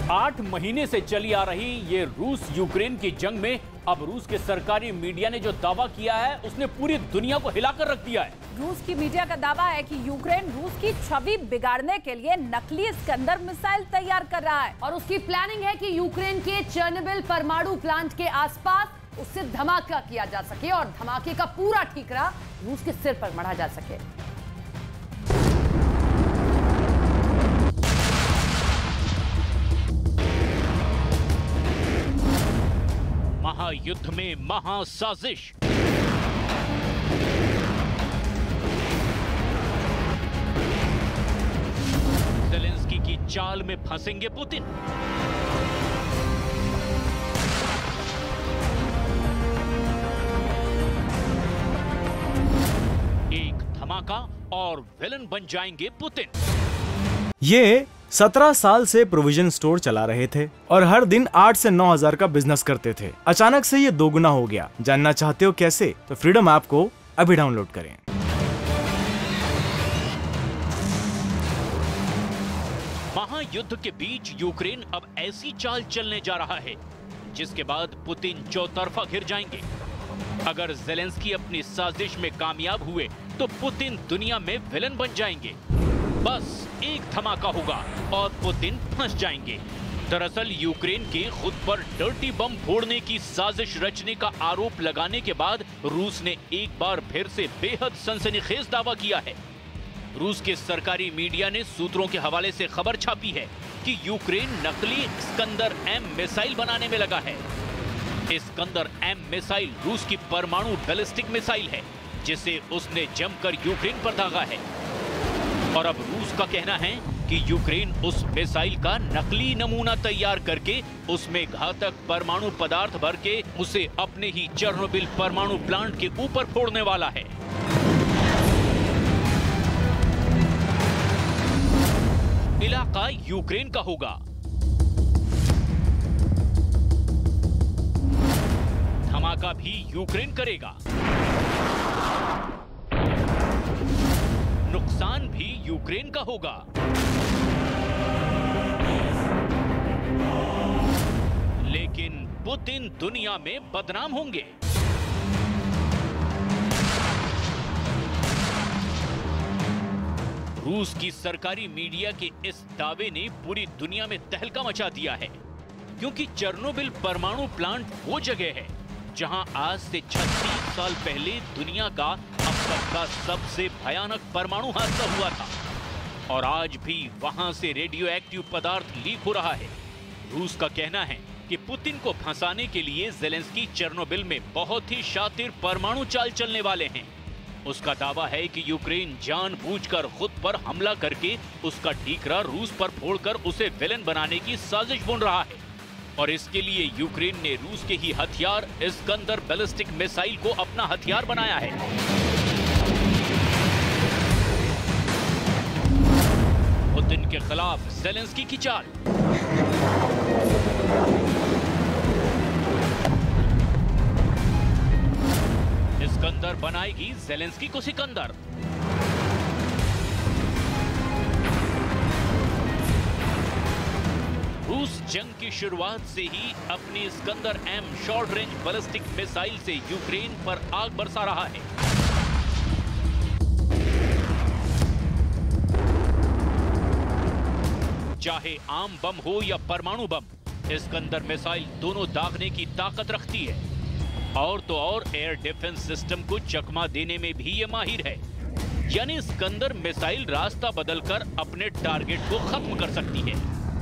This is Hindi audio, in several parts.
8 महीने से चली आ रही ये रूस यूक्रेन की जंग में अब रूस के सरकारी मीडिया ने जो दावा किया है उसने पूरी दुनिया को हिलाकर रख दिया है। रूस की मीडिया का दावा है कि यूक्रेन रूस की छवि बिगाड़ने के लिए नकली स्कंदर मिसाइल तैयार कर रहा है और उसकी प्लानिंग है कि यूक्रेन के चेर्नोबिल परमाणु प्लांट के आसपास उससे धमाका किया जा सके और धमाके का पूरा ठीकरा रूस के सिर पर मढ़ा जा सके। महायुद्ध में महासाजिश। ज़ेलेंस्की की चाल में फंसेंगे पुतिन। एक धमाका और विलन बन जाएंगे पुतिन। ये 17 साल से प्रोविजन स्टोर चला रहे थे और हर दिन 8 से 9 हजार का बिजनेस करते थे। अचानक से ये दोगुना हो गया। जानना चाहते हो कैसे? तो फ्रीडम ऐप को अभी डाउनलोड करें। महायुद्ध के बीच यूक्रेन अब ऐसी चाल चलने जा रहा है जिसके बाद पुतिन चौतरफा घिर जाएंगे। अगर ज़ेलेंस्की अपनी साजिश में कामयाब हुए तो पुतिन दुनिया में विलन बन जाएंगे। बस एक धमाका होगा और पुतिन फंस जाएंगे। दरअसल यूक्रेन के खुद पर डर्टी बम फोड़ने की साजिश रचने का आरोप लगाने के बाद रूस ने एक बार फिर से बेहद सनसनीखेज दावा किया है। रूस के सरकारी मीडिया ने सूत्रों के हवाले से खबर छापी है कि यूक्रेन नकली स्कंदर एम मिसाइल बनाने में लगा है। स्कंदर एम मिसाइल रूस की परमाणु बैलिस्टिक मिसाइल है जिसे उसने जमकर यूक्रेन पर दागा है और अब रूस का कहना है कि यूक्रेन उस मिसाइल का नकली नमूना तैयार करके उसमें घातक परमाणु पदार्थ भर के उसे अपने ही चेर्नोबिल परमाणु प्लांट के ऊपर फोड़ने वाला है। इलाका यूक्रेन का होगा। धमाका भी यूक्रेन करेगा। नुकसान भी यूक्रेन का होगा। लेकिन पुतिन दुनिया में बदनाम होंगे। रूस की सरकारी मीडिया के इस दावे ने पूरी दुनिया में तहलका मचा दिया है क्योंकि चेर्नोबिल परमाणु प्लांट वो जगह है जहां आज से 36 साल पहले दुनिया का अब तक का सबसे भयानक परमाणु हादसा हुआ था और आज भी वहां से रेडियो एक्टिव पदार्थ लीक हो रहा है। रूस का कहना है कि पुतिन को फंसाने के लिए ज़ेलेंस्की चेर्नोबिल में बहुत ही शातिर परमाणु चाल चलने वाले हैं। उसका दावा है कि यूक्रेन जानबूझकर खुद पर हमला करके उसका ठीकरा रूस पर फोड़कर उसे विलन बनाने की साजिश बुन रहा है और इसके लिए यूक्रेन ने रूस के ही हथियार स्कंदर बैलिस्टिक मिसाइल को अपना हथियार बनाया है। पुतिन के खिलाफ ज़ेलेंस्की की चाल। स्कंदर बनाएगी ज़ेलेंस्की को सिकंदर। रूस जंग की शुरुआत से ही अपनी Iskander M short range ballistic missile से यूक्रेन पर आग बरसा रहा है। चाहे आम बम हो या परमाणु बम, स्कंदर मिसाइल दोनों दागने की ताकत रखती है और तो और एयर डिफेंस सिस्टम को चकमा देने में भी ये माहिर है। यानी स्कंदर मिसाइल रास्ता बदलकर अपने टारगेट को खत्म कर सकती है।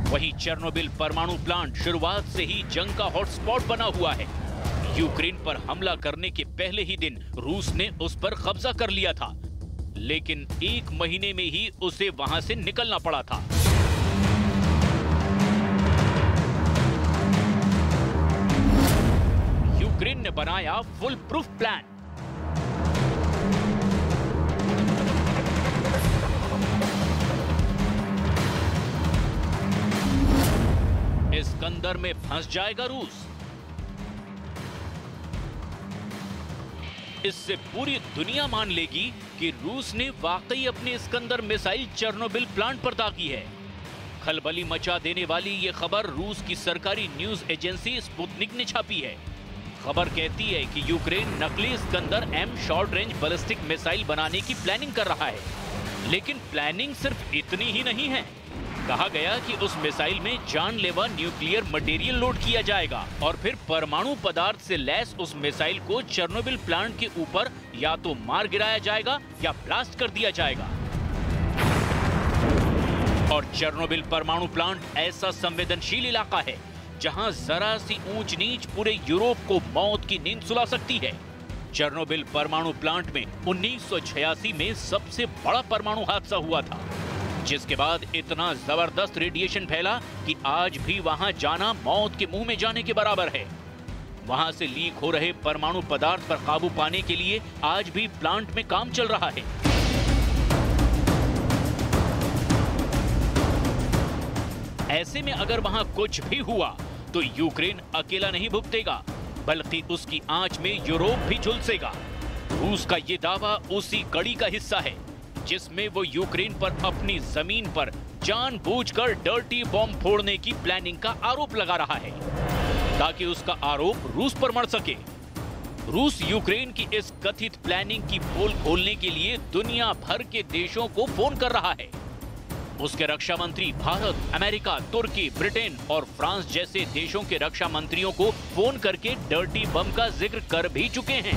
वहीं चेर्नोबिल परमाणु प्लांट शुरुआत से ही जंग का हॉटस्पॉट बना हुआ है। यूक्रेन पर हमला करने के पहले ही दिन रूस ने उस पर कब्जा कर लिया था, लेकिन 1 महीने में ही उसे वहां से निकलना पड़ा था। यूक्रेन ने बनाया फुल प्रूफ प्लान। स्कंदर में फंस जाएगा रूस। इससे पूरी दुनिया मान लेगी कि रूस ने वाकई अपनी स्कंदर मिसाइल चेर्नोबिल प्लांट पर दागी है। खलबली मचा देने वाली ये खबर रूस की सरकारी न्यूज एजेंसी स्पुतनिक ने छापी है। खबर कहती है कि यूक्रेन नकली Iskander M short range ballistic missile बनाने की प्लानिंग कर रहा है। लेकिन प्लानिंग सिर्फ इतनी ही नहीं है। कहा गया कि उस मिसाइल में जानलेवा न्यूक्लियर मटेरियल लोड किया जाएगा और फिर परमाणु पदार्थ से लैस उस मिसाइल को चेर्नोबिल प्लांट के ऊपर या तो मार गिराया जाएगा या ब्लास्ट कर दिया जाएगा। और चेर्नोबिल परमाणु प्लांट ऐसा संवेदनशील इलाका है जहां जरा सी ऊंच नीच पूरे यूरोप को मौत की नींद सुला सकती है। चेर्नोबिल परमाणु प्लांट में 1986 में सबसे बड़ा परमाणु हादसा हुआ था, जिसके बाद इतना जबरदस्त रेडिएशन फैला कि आज भी वहां जाना मौत के मुंह में जाने के बराबर है। वहां से लीक हो रहे परमाणु पदार्थ पर काबू पाने के लिए आज भी प्लांट में काम चल रहा है। ऐसे में अगर वहां कुछ भी हुआ तो यूक्रेन अकेला नहीं भुगतेगा, बल्कि उसकी आंच में यूरोप भी झुलसेगा। रूस का ये दावा उसी कड़ी का हिस्सा है जिसमें वो यूक्रेन पर अपनी जमीन पर जानबूझकर डर्टी बॉम्ब फोड़ने की प्लानिंग का आरोप लगा रहा है ताकि उसका आरोप रूस पर मढ़ सके। रूस यूक्रेन की इस कथित प्लानिंग की पोल खोलने के लिए दुनिया भर के देशों को फोन कर रहा है। उसके रक्षा मंत्री भारत, अमेरिका, तुर्की, ब्रिटेन और फ्रांस जैसे देशों के रक्षा मंत्रियों को फोन करके डर्टी बम का जिक्र कर भी चुके हैं।